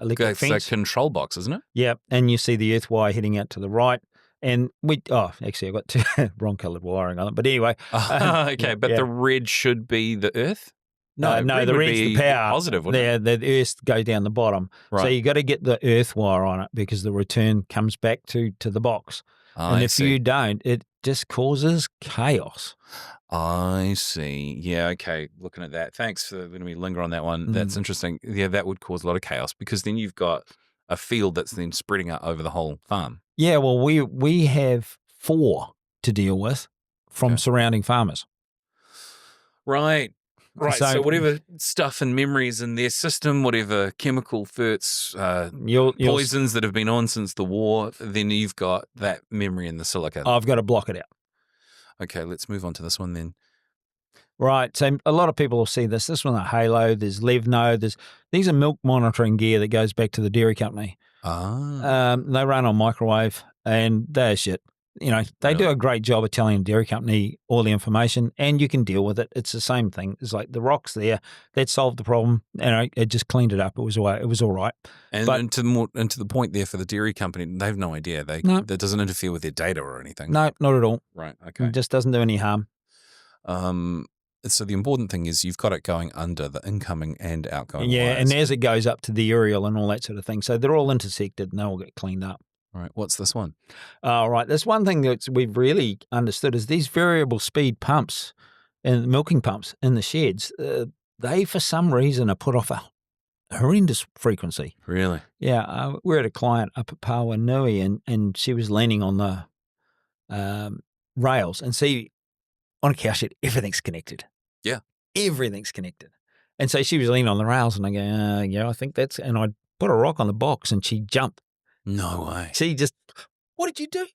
electric fence. It's a control box, isn't it? Yeah, and you see the earth wire heading out to the right. And actually, I got two wrong coloured wiring on it. But anyway. Okay, but the red should be the earth? No, the red's the power. Positive, wouldn't it? The earth goes down the bottom. Right. So you got to get the earth wire on it because the return comes back to the box. And if you don't, it just causes chaos. I see. Yeah, okay. Looking at that. Thanks for letting me linger on that one. That's interesting. Yeah, that would cause a lot of chaos because then you've got a field that's then spreading out over the whole farm. Yeah, well, we have 4 to deal with from surrounding farmers. Right. Right. So whatever stuff and memories in their system, whatever chemical ferts, poisons that have been on since the war, then you've got that memory in the silica. I've got to block it out. Okay, let's move on to this one then. Right. So a lot of people will see this. This one, a Halo, there's Levno, these are milk monitoring gear that goes back to the dairy company. They run on microwave and they're shit. They do a great job of telling the dairy company all the information and you can deal with it. It's the same thing. It's like the rock's there. That solved the problem. It just cleaned it up. It was all right. And to the point there for the dairy company, they have no idea. That doesn't interfere with their data or anything. No, not at all. Right. Okay. It just doesn't do any harm. So the important thing is you've got it going under the incoming and outgoing wires. And as it goes up to the aerial and all that sort of thing. So they're all intersected and they all get cleaned up. All right. What's this one? Right. This one thing that we've really understood is these variable speed pumps and milking pumps in the sheds, they for some reason are put off a horrendous frequency. Really? Yeah. We're at a client up at Paua Nui and she was leaning on the rails and see on a cow shed, everything's connected. Yeah. Everything's connected. And so she was leaning on the rails and I go, I think that's, and I put a rock on the box and she jumped. No way. She just, what did you do?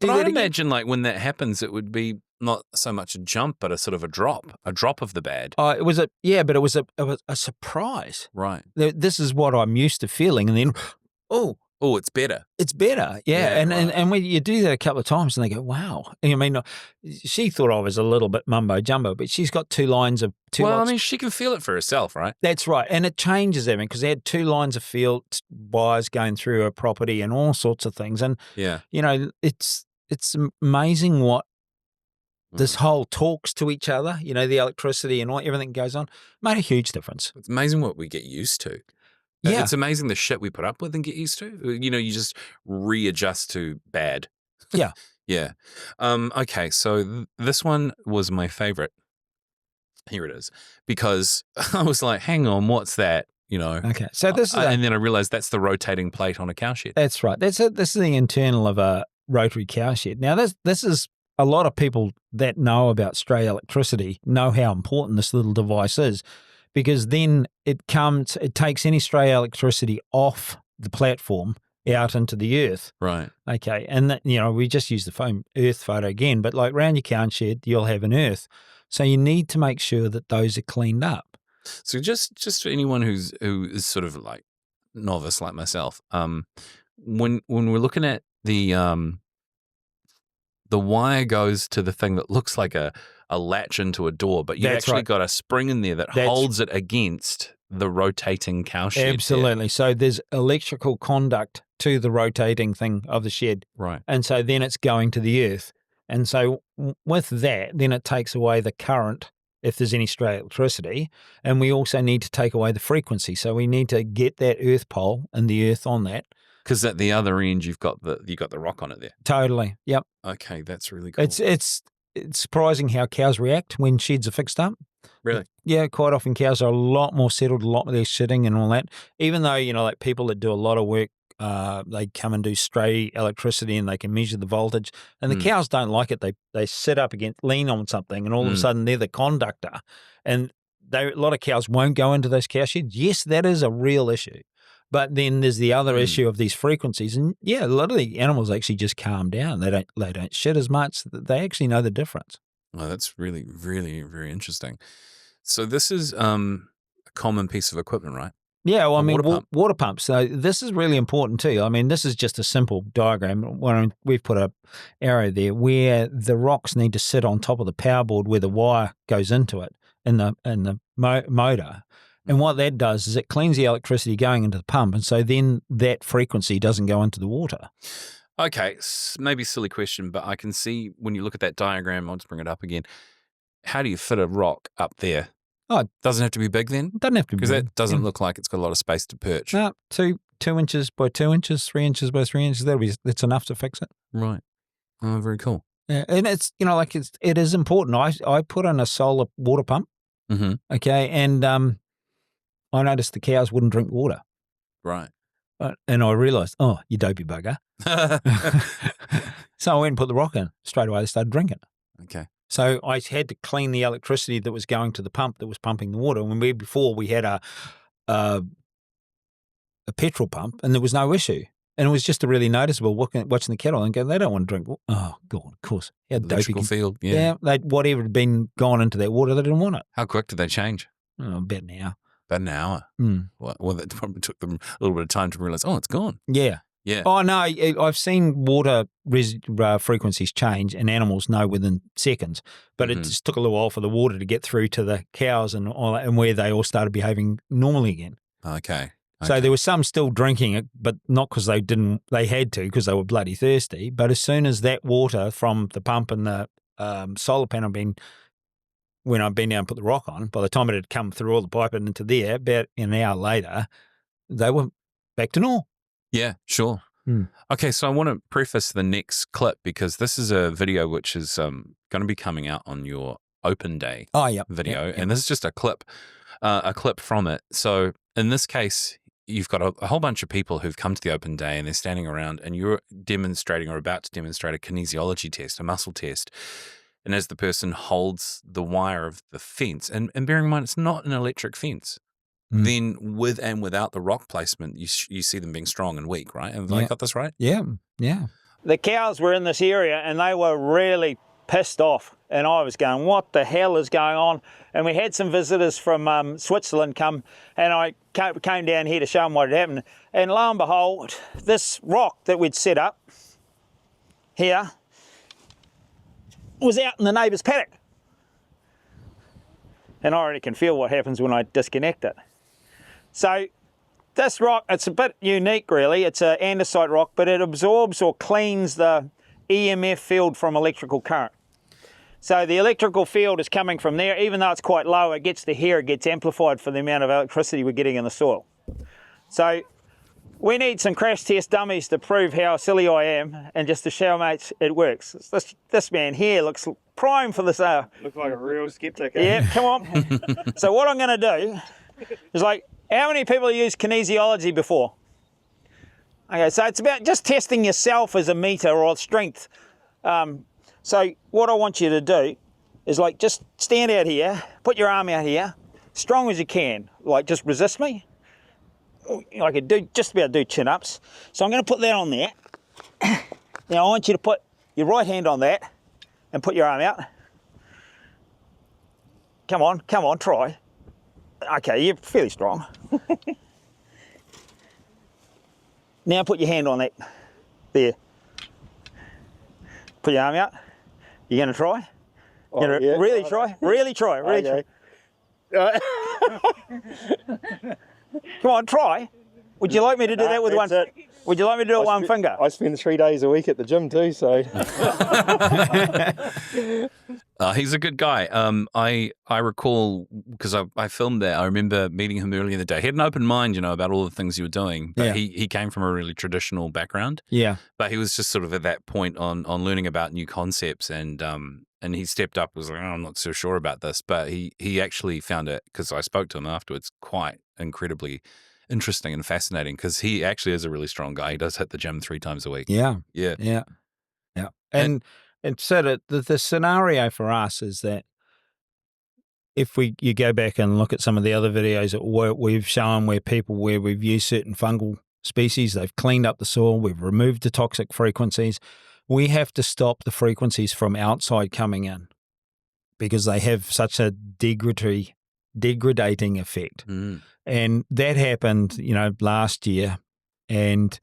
But I'd imagine like when that happens, it would be not so much a jump, but a sort of a drop of the bad. But it was a surprise. Right. This is what I'm used to feeling. And then, it's better. It's better. Yeah. And when you do that a couple of times and they go, wow. And I mean, she thought I was a little bit mumbo jumbo, but she's got 2 lines of I mean, she can feel it for herself, right? That's right. And it changes everything because they had 2 lines of field wires going through her property and all sorts of things. And, it's amazing what this whole talks to each other, the electricity and everything goes on, made a huge difference. It's amazing what we get used to. Yeah. It's amazing the shit we put up with and get used to. You just readjust to bad. Yeah. Yeah. Okay, so this one was my favorite. Here it is. Because I was like, hang on, what's that? Okay. So this is and then I realized that's the rotating plate on a cowshed. That's right. This is the internal of a rotary cowshed. Now, this is a lot of people that know about stray electricity know how important this little device is. Because then it takes any stray electricity off the platform out into the earth. Right. Okay. And we just use the earth photo again, but like around your cowshed, you'll have an earth. So you need to make sure that those are cleaned up. So just for anyone who is sort of like novice like myself, when we're looking at the the wire goes to the thing that looks like a latch into a door, but you've actually got a spring in there that holds it against the rotating cow shed. Absolutely. So there's electrical conduct to the rotating thing of the shed. Right. And so then it's going to the earth. And so with that, then it takes away the current if there's any stray electricity. And we also need to take away the frequency. So we need to get that earth pole and the earth on that. Because at the other end, you've got the rock on it there. Totally. Yep. Okay, that's really cool. It's surprising how cows react when sheds are fixed up. Really? Yeah, quite often cows are a lot more settled, a lot less sitting and all that. Even though, like people that do a lot of work, they come and do stray electricity and they can measure the voltage. And the cows don't like it. They sit up against, lean on something, and all of a sudden they're the conductor. And a lot of cows won't go into those cow sheds. Yes, that is a real issue. But then there's the other issue of these frequencies. And yeah, a lot of the animals actually just calm down. They don't shit as much. They actually know the difference. Oh, that's really, really, very interesting. So this is a common piece of equipment, right? Yeah, well, I mean, water pumps. So this is really important too. I mean, this is just a simple diagram. We've put an arrow there where the rocks need to sit on top of the power board where the wire goes into it in the motor. And what that does is it cleans the electricity going into the pump, and so then that frequency doesn't go into the water. Okay, maybe a silly question, but I can see when you look at that diagram, I'll just bring it up again. How do you fit a rock up there? Oh, doesn't have to be big then? Doesn't have to be big. Because that doesn't look like it's got a lot of space to perch. No, 2 inches by 2 inches, 3 inches by 3 inches. That's enough to fix it. Right. Oh, very cool. Yeah, and it's it is important. I put in a solar water pump. Mm-hmm. Okay, and I noticed the cows wouldn't drink water. Right. And I realised, oh, you dopey bugger. So I went and put the rock in. Straight away they started drinking. Okay. So I had to clean the electricity that was going to the pump that was pumping the water. When before we had a petrol pump and there was no issue. And it was just a really noticeable watching the cattle and going, they don't want to drink water. Oh, God, of course. How electrical field, yeah. Whatever had been gone into that water, they didn't want it. How quick did they change? Oh, about an hour. About an hour? Well, that probably took them a little bit of time to realise, oh, it's gone. Yeah. Yeah. Oh, no, I've seen water frequencies change and animals know within seconds, but it just took a little while for the water to get through to the cows and all that, and where they all started behaving normally again. Okay. So there was some still drinking it, but not because they had to because they were bloody thirsty. But as soon as that water from the pump and the solar panel when I'd been down and put the rock on, by the time it had come through all the pipe and into there, about an hour later, they were back to normal. Yeah, sure. Okay, so I want to preface the next clip because this is a video which is going to be coming out on your open day video, and this is just a clip from it. So in this case, you've got a whole bunch of people who've come to the open day and they're standing around and you're demonstrating or about to demonstrate a kinesiology test, a muscle test. And as the person holds the wire of the fence, and bearing in mind it's not an electric fence, then with and without the rock placement, you see them being strong and weak, right? Have I got this right? Yeah, yeah. The cows were in this area and they were really pissed off. And I was going, what the hell is going on? And we had some visitors from Switzerland come, and I came down here to show them what had happened. And lo and behold, this rock that we'd set up here was out in the neighbour's paddock. And I already can feel what happens when I disconnect it. So this rock, it's a bit unique really. It's an andesite rock, but it absorbs or cleans the EMF field from electrical current. So the electrical field is coming from there. Even though it's quite low, it gets to here, it gets amplified for the amount of electricity we're getting in the soil. So we need some crash test dummies to prove how silly I am and just to show mates it works. This man here looks prime for this. Looks like a real skeptic. Yeah, come on. So what I'm going to do is how many people have used kinesiology before? Okay, so it's about just testing yourself as a meter or strength. So what I want you to do is just stand out here, put your arm out here, strong as you can, just resist me. I could just about do chin-ups. So I'm going to put that on there. Now I want you to put your right hand on that and put your arm out. Come on, try. Okay, you're fairly strong. Now put your hand on that. There. Put your arm out. You going to try? Oh, You gonna yeah. really try? Really try. Really Okay. try. Come on, try. Would you like me to do that with one? That's it. Would you like me to do it with one finger? I spend 3 days a week at the gym too, so. He's a good guy. I recall, because I filmed that, I remember meeting him earlier in the day. He had an open mind, about all the things you were doing, but Yeah. he came from a really traditional background. Yeah. But he was just sort of at that point on learning about new concepts, and he stepped up, was like, I'm not so sure about this, but he actually found it, because I spoke to him afterwards, quite incredibly interesting and fascinating, because he actually is a really strong guy. He does hit the gym 3 times a week. Yeah. Yeah. Yeah. Yeah. And so the scenario for us is that if you go back and look at some of the other videos that we've shown where we've used certain fungal species, they've cleaned up the soil, we've removed the toxic frequencies, we have to stop the frequencies from outside coming in because they have such a degrading effect. Mm. And that happened, last year, and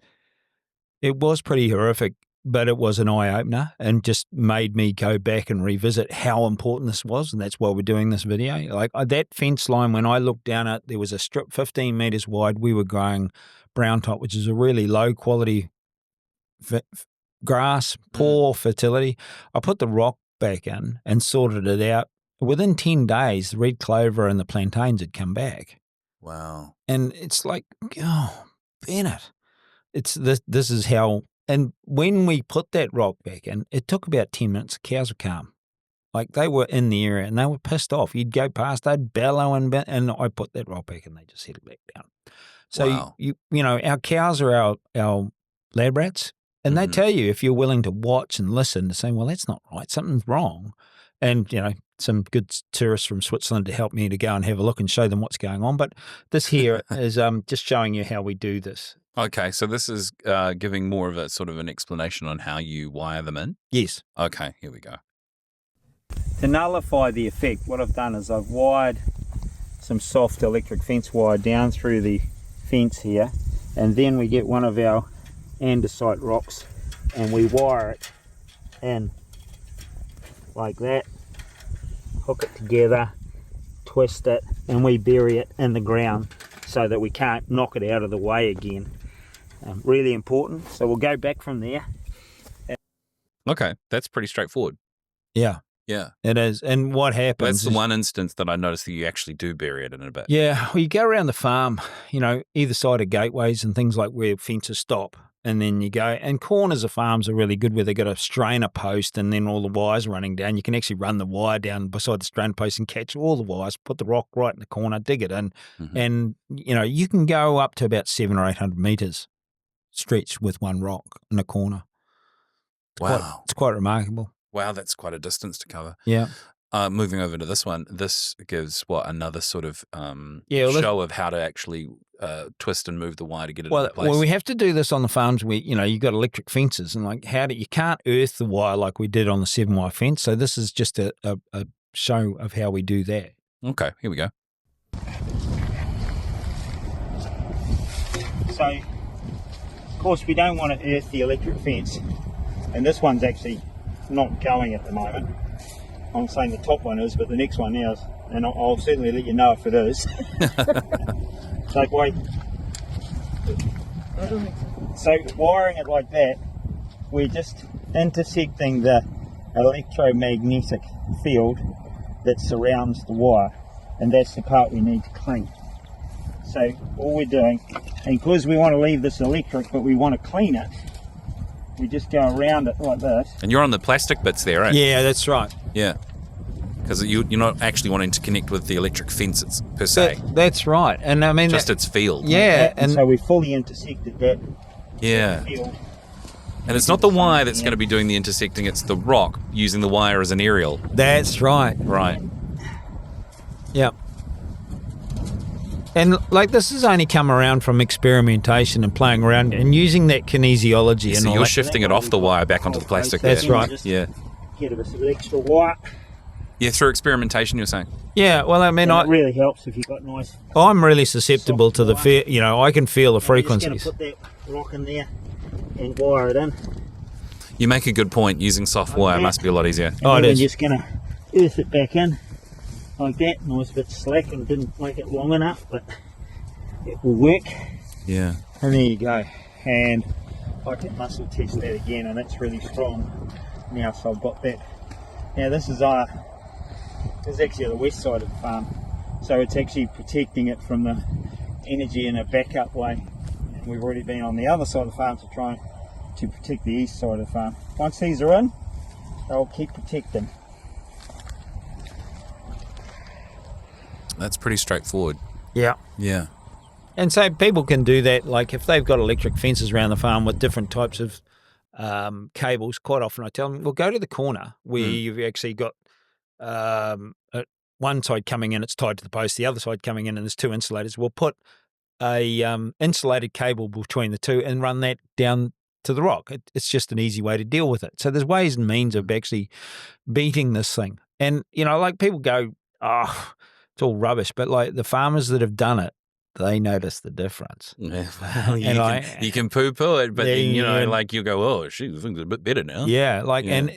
it was pretty horrific, but it was an eye-opener and just made me go back and revisit how important this was, and that's why we're doing this video. Like that fence line, when I looked down at, there was a strip 15 metres wide. We were growing brown top, which is a really low-quality grass, poor fertility. I put the rock back in and sorted it out. Within 10 days, the red clover and the plantains had come back. Wow. And it's like, oh, Bennett, it's this is how. And when we put that rock back in, it took about 10 minutes. The cows were calm. Like they were in the area and they were pissed off. You'd go past, they'd bellow and I put that rock back and they just settled back down. So, wow. Our cows are our lab rats, and they tell you if you're willing to watch and listen to say, well, that's not right, something's wrong. And, some good tourists from Switzerland to help me to go and have a look and show them what's going on. But this here is just showing you how we do this. Okay, so this is giving more of a sort of an explanation on how you wire them in? Yes. Okay, here we go. To nullify the effect, what I've done is I've wired some soft electric fence wire down through the fence here, and then we get one of our andesite rocks and we wire it in like that, hook it together, twist it, and we bury it in the ground so that we can't knock it out of the way again. Really important. So we'll go back from there. Okay, that's pretty straightforward. Yeah. Yeah. It is. And what happens That's the one instance that I noticed that you actually do bury it in a bit. Yeah, well, you go around the farm, either side of gateways and things like where fences stop, and then you go, and corners of farms are really good where they've got a strainer post and then all the wires running down. You can actually run the wire down beside the strainer post and catch all the wires, put the rock right in the corner, dig it in, and, you can go up to about 700 or 800 metres stretch with one rock in a corner. It's quite remarkable. Wow, that's quite a distance to cover. Yeah. Moving over to this one, this gives another sort of show of how to actually twist and move the wire to get it into place. Well, we have to do this on the farms where, you've got electric fences and you can't earth the wire like we did on the 7-wire fence. So this is just a show of how we do that. Okay, here we go. So, of course, we don't want to earth the electric fence, and this one's actually not going at the moment. I'm saying the top one is, but the next one is, and I'll certainly let you know if it is. So wiring it like that, we're just intersecting the electromagnetic field that surrounds the wire, and that's the part we need to clean. So all we're doing, and because we want to leave this electric but we want to clean it, we just go around it like this. And you're on the plastic bits there, right? Yeah, that's right. Yeah. Because you're not actually wanting to connect with the electric fence per se. That's right. And I mean, just its field. Yeah. And so we fully intersected that field. And it's not the wire that's going to be doing the intersecting, it's the rock using the wire as an aerial. That's right. Right. Yeah. And this has only come around from experimentation and playing around and using that kinesiology. So you're shifting it off the wire back onto the plastic. That's right. Yeah. Get a bit of extra wire. Yeah, through experimentation, you're saying? Yeah, well, I mean, it really helps if you've got nice. I'm really susceptible to the I can feel the frequencies. We're just going to put that rock in there and wire it in. You make a good point. Using soft wire must be a lot easier. And it we're is. just going to earth it back in like that. And I was a bit slack and didn't make it long enough, but it will work. Yeah. And there you go. And I can muscle test that again, and it's really strong now. So I've got that. Now this is actually the west side of the farm, so it's actually protecting it from the energy in a backup way. And we've already been on the other side of the farm to try to protect the east side of the farm. Once these are in, they'll keep protecting. That's pretty straightforward. Yeah. Yeah. And so people can do that, like if they've got electric fences around the farm with different types of cables, quite often I tell them, well, go to the corner where you've actually got one side coming in, it's tied to the post, the other side coming in, and there's two insulators. We'll put a insulated cable between the two and run that down to the rock. It's just an easy way to deal with it. So there's ways and means of actually beating this thing. And, like people go, oh, it's all rubbish. But like the farmers that have done it, they notice the difference. Yeah, well, you can poo-poo it, but then, like you go, oh, shoot, things are a bit better now. Yeah, and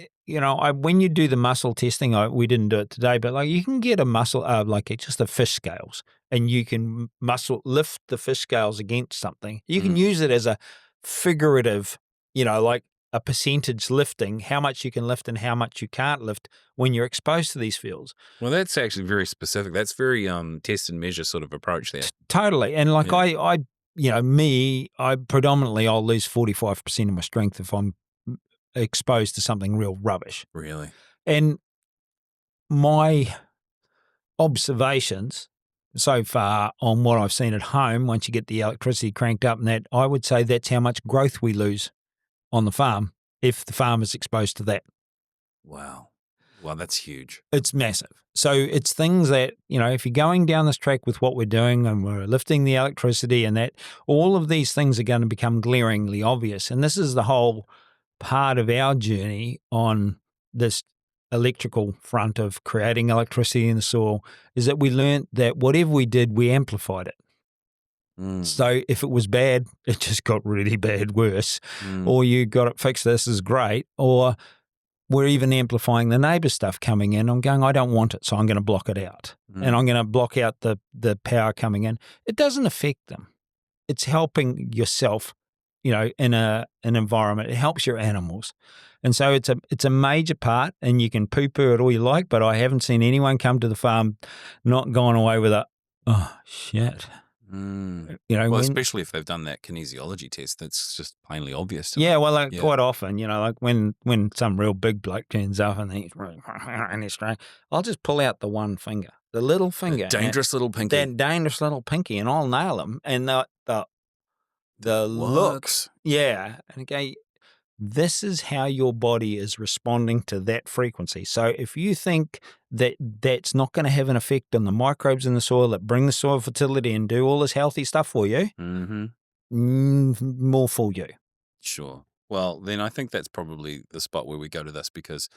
when you do the muscle testing, we didn't do it today, but like you can get a muscle, like it's just the fish scales, and you can lift the fish scales against something. You can use it as a figurative, like a percentage lifting, how much you can lift and how much you can't lift when you're exposed to these fields. Well, that's actually very specific. That's very test and measure sort of approach there. Totally. And like I predominantly I'll lose 45% of my strength if I'm exposed to something real rubbish. Really? And my observations so far on what I've seen at home, once you get the electricity cranked up and that, I would say that's how much growth we lose on the farm if the farm is exposed to that. Wow. Well, that's huge. It's massive. So it's things that, if you're going down this track with what we're doing and we're lifting the electricity and that, all of these things are going to become glaringly obvious. And this is the whole part of our journey on this electrical front of creating electricity in the soil, is that we learned that whatever we did, we amplified it. So if it was bad, it just got really bad worse, or you got it fixed, this is great, or we're even amplifying the neighbour stuff coming in. I'm going, I don't want it, so I'm going to block it out. And I'm going to block out the power coming in. It doesn't affect them. It's helping yourself, in an environment. It helps your animals. And so it's a major part, and you can poo-poo it all you like, but I haven't seen anyone come to the farm not gone away with oh, shit. Well, especially if they've done that kinesiology test, that's just plainly obvious. Quite often, like when some real big bloke turns up and he's straight, I'll just pull out the one finger, the little finger, dangerous little pinky, and I'll nail him. And the looks, and okay, this is how your body is responding to that frequency. So if you think that that's not going to have an effect on the microbes in the soil that bring the soil fertility and do all this healthy stuff for you, more fool you. Sure. Well, then I think that's probably the spot where we go to this, because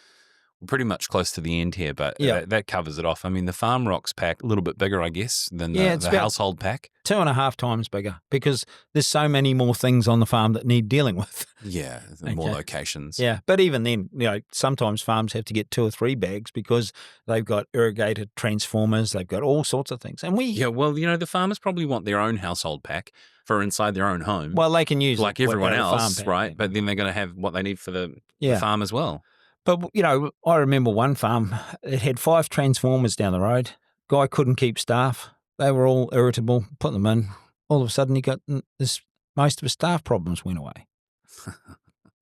we're pretty much close to the end here, but that covers it off. I mean, the Farm Rocks pack, a little bit bigger, I guess, than the household pack. 2.5 times bigger, because there's so many more things on the farm that need dealing with. Yeah, more locations. Yeah, but even then, sometimes farms have to get 2 or 3 bags because they've got irrigated transformers, they've got all sorts of things. And the farmers probably want their own household pack for inside their own home. Well, they can use like everyone else, right? But then they're going to have what they need for the farm as well. But, I remember one farm, it had 5 transformers down the road. Guy couldn't keep staff. They were all irritable, put them in. All of a sudden, he got most of his staff problems went away.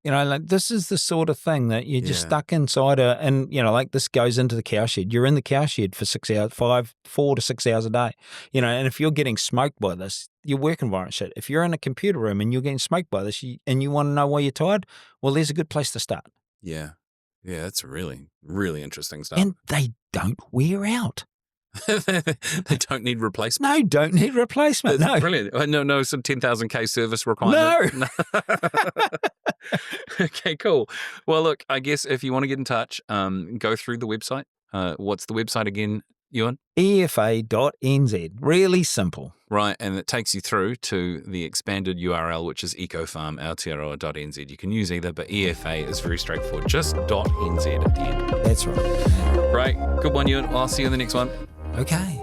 This is the sort of thing that you're just stuck inside and this goes into the cow shed. You're in the cow shed for 6 hours, 4 to 6 hours a day. And if you're getting smoked by this, your work environment shit. If you're in a computer room and you're getting smoked by this and you want to know why you're tired, well, there's a good place to start. Yeah. Yeah, that's really, really interesting stuff. And they don't wear out. They don't need replacement. No, don't need replacement. That's no, brilliant. No, some 10,000K service requirement. No. Okay, cool. Well, look, I guess if you want to get in touch, go through the website. What's the website again? Ewan? EFA.nz. Really simple. Right, and it takes you through to the expanded URL, which is ecofarm.aotearoa.nz. You can use either, but EFA is very straightforward. Just .nz at the end. That's right. Right, good one, Ewan. I'll see you in the next one. Okay.